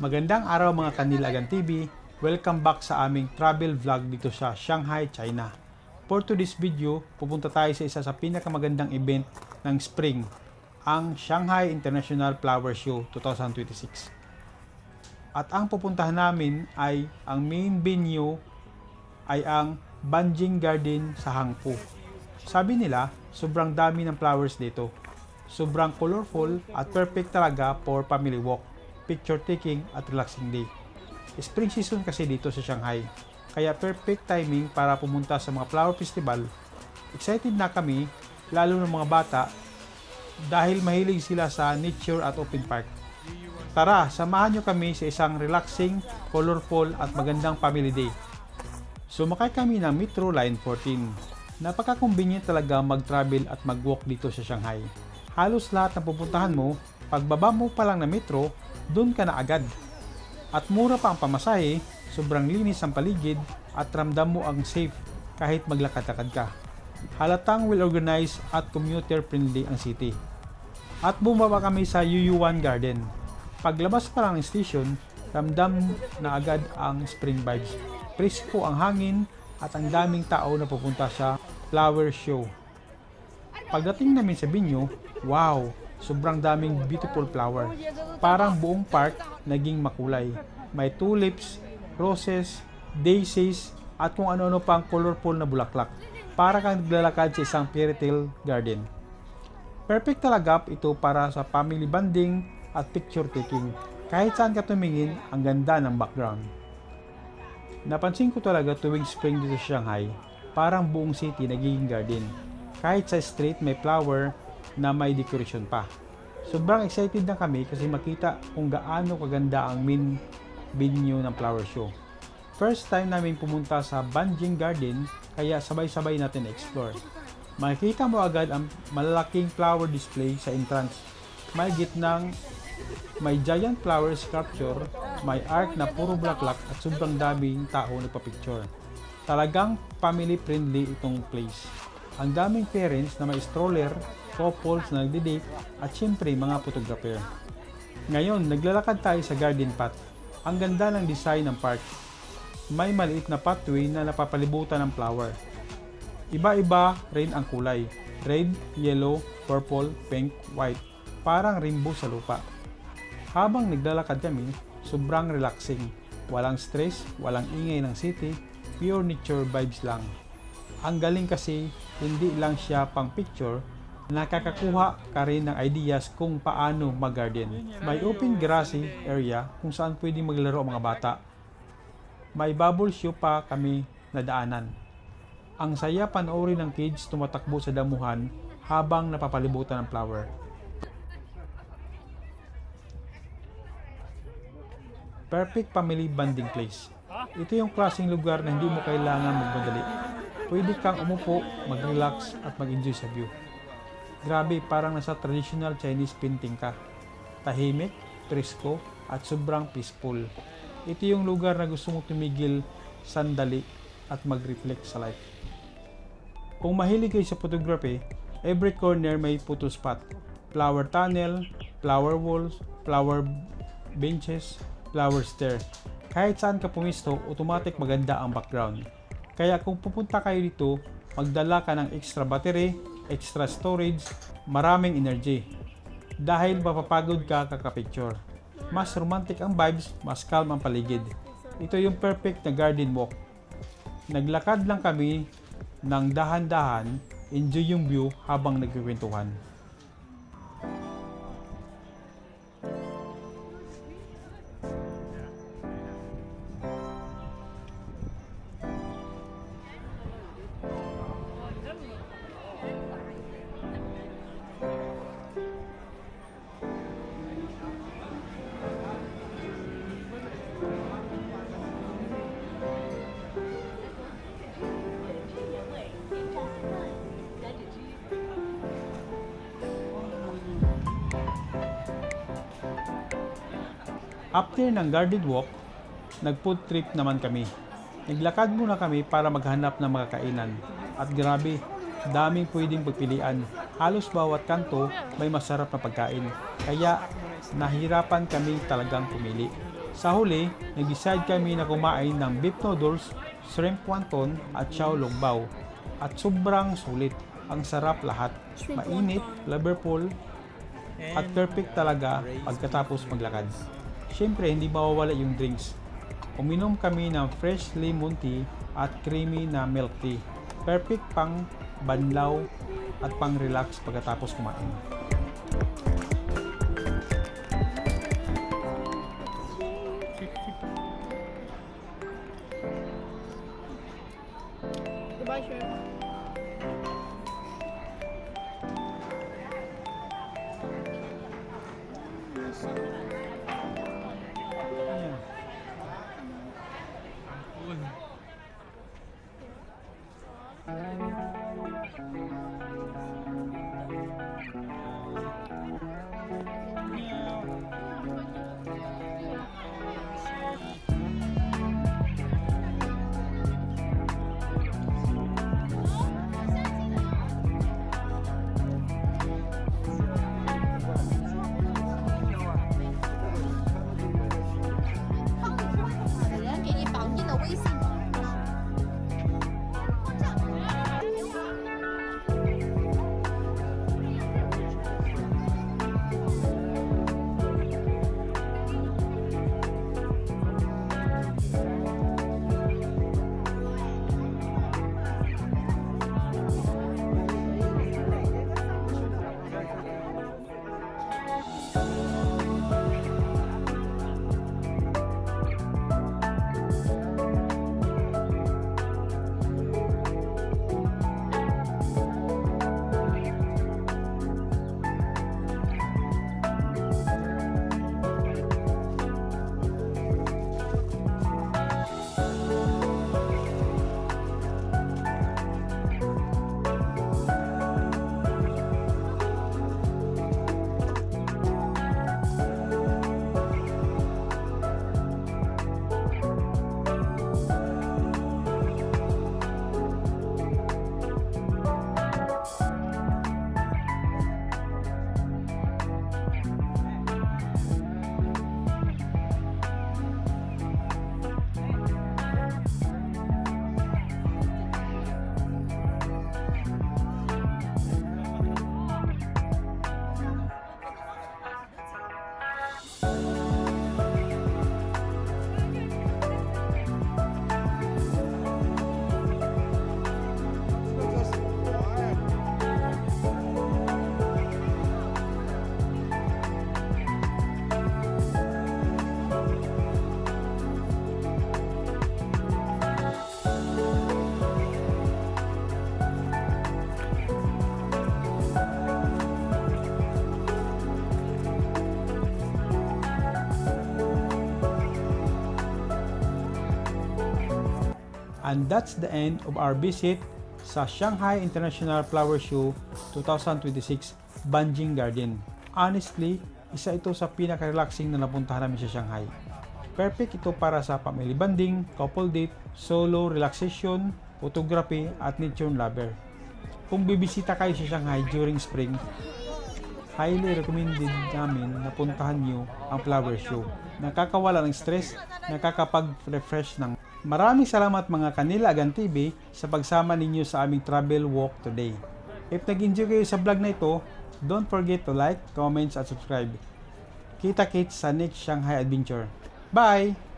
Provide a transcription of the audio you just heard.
Magandang araw mga Kanilagan TV. Welcome back sa aming travel vlog dito sa Shanghai, China. For today's video, pupunta tayo sa isa sa pinakamagandang event ng spring, ang Shanghai International Flower Show 2026. At ang pupuntahan namin ay ang main venue ay ang Banjing Garden sa Hangpu. Sabi nila, sobrang dami ng flowers dito. Sobrang colorful at perfect talaga for family walk, picture taking at relaxing day. Spring season kasi dito sa Shanghai, kaya perfect timing para pumunta sa mga flower festival. Excited na kami, lalo ng mga bata, dahil mahilig sila sa nature at open park. Tara, samahan nyo kami sa isang relaxing, colorful at magandang family day. Sumakay kami ng Metro Line 14. Napaka-convenient talaga mag-travel at mag-walk dito sa Shanghai. Halos lahat ng pupuntahan mo, pagbaba mo pa lang na metro, doon ka na agad. At mura pa ang pamasahe, sobrang linis ang paligid at ramdam mo ang safe kahit maglakad-lakad ka. Halatang well-organized at commuter-friendly ang city. At bumaba kami sa Yuyuan Garden. Paglabas pa lang ng station, ramdam na agad ang spring vibes. Presko ang hangin at ang daming tao na pupunta sa flower show. Pagdating namin sa venue, wow! Sobrang daming beautiful flower. Parang buong park naging makulay. May tulips, roses, daisies, at kung ano-ano pang colorful na bulaklak. Para kang naglalakad sa isang fairy tale garden. Perfect talaga ito para sa family bonding at picture taking. Kahit saan ka tumingin, ang ganda ng background. Napansin ko talaga tuwing spring dito sa Shanghai, parang buong city nagiging garden. Kahit sa street may flower na may decoration pa. Sobrang excited na kami kasi makita kung gaano kaganda ang main venue ng flower show. First time namin pumunta sa Banjing Garden, kaya sabay-sabay natin explore. Makikita mo agad ang malalaking flower display sa entrance. May gitnang may giant flower sculpture, may arc na puro bulaklak at sobrang daming tao nagpa-picture. Talagang family friendly itong place. Ang daming parents na may stroller, couples na nagde-date at syempre mga photographer. Ngayon, naglalakad tayo sa garden path. Ang ganda ng design ng park. May maliit na pathway na napapalibutan ng flower. Iba-iba rin ang kulay. Red, yellow, purple, pink, white. Parang rainbow sa lupa. Habang naglalakad kami, sobrang relaxing. Walang stress, walang ingay ng city, pure nature vibes lang. Ang galing kasi, hindi lang siya pang picture, nakakakuha ka rin ng ideas kung paano mag-garden. May open grassy area kung saan pwedeng maglaro ang mga bata. May bubble show pa kami nadaanan. Ang saya panoorin ng kids tumatakbo sa damuhan habang napapalibutan ng flower. Perfect family bonding place. Ito yung klaseng lugar na hindi mo kailangan magmadali. Pwede kang umupo, mag-relax at mag-enjoy sa view. Grabe, parang nasa traditional Chinese painting ka. Tahimik, presko, at sobrang peaceful. Ito yung lugar na gusto mong tumigil, sandali, at mag-reflect sa life. Kung mahilig kayo sa photography, every corner may photo spot. Flower tunnel, flower walls, flower benches, flower stair. Kahit saan ka pumisto, automatic maganda ang background. Kaya kung pupunta kayo dito, magdala ka ng extra battery, extra storage, maraming energy. Dahil mapapagod ka kakapicture. Mas romantic ang vibes, mas calm ang paligid. Ito yung perfect na garden walk. Naglakad lang kami ng dahan-dahan, enjoy yung view habang nagkikwentuhan. After ng garden walk, nag-food trip naman kami. Naglakad muna kami para maghanap ng mga kainan. At grabe, daming pwedeng pagpilian. Halos bawat kanto may masarap na pagkain. Kaya nahirapan kami talagang pumili. Sa huli, nag-decide kami na kumain ng beef noodles, shrimp wonton at chow long bao. At sobrang sulit. Ang sarap lahat. Mainit, flavorful, at perfect talaga pagkatapos maglakad. Siyempre, hindi mawawala yung drinks. Uminom kami ng fresh lemon tea at creamy na milk tea. Perfect pang banlaw at pang relax pagkatapos kumain. Goodbye, shrimp. And that's the end of our visit sa Shanghai International Flower Show 2026 Banjing Garden. Honestly, isa ito sa pinaka-relaxing na napuntahan namin sa Shanghai. Perfect ito para sa family bonding, couple date, solo relaxation, photography at nature lover. Kung bibisita kayo sa Shanghai during spring, highly recommended namin na puntahan nyo ang flower show. Nakakawala ng stress, nakakapag-refresh ng. Maraming salamat mga Kanilagan TV sa pagsama ninyo sa aming travel walk today. If nag-enjoy kayo sa vlog na ito, don't forget to like, comments at subscribe. Kita-kits sa next Shanghai adventure. Bye!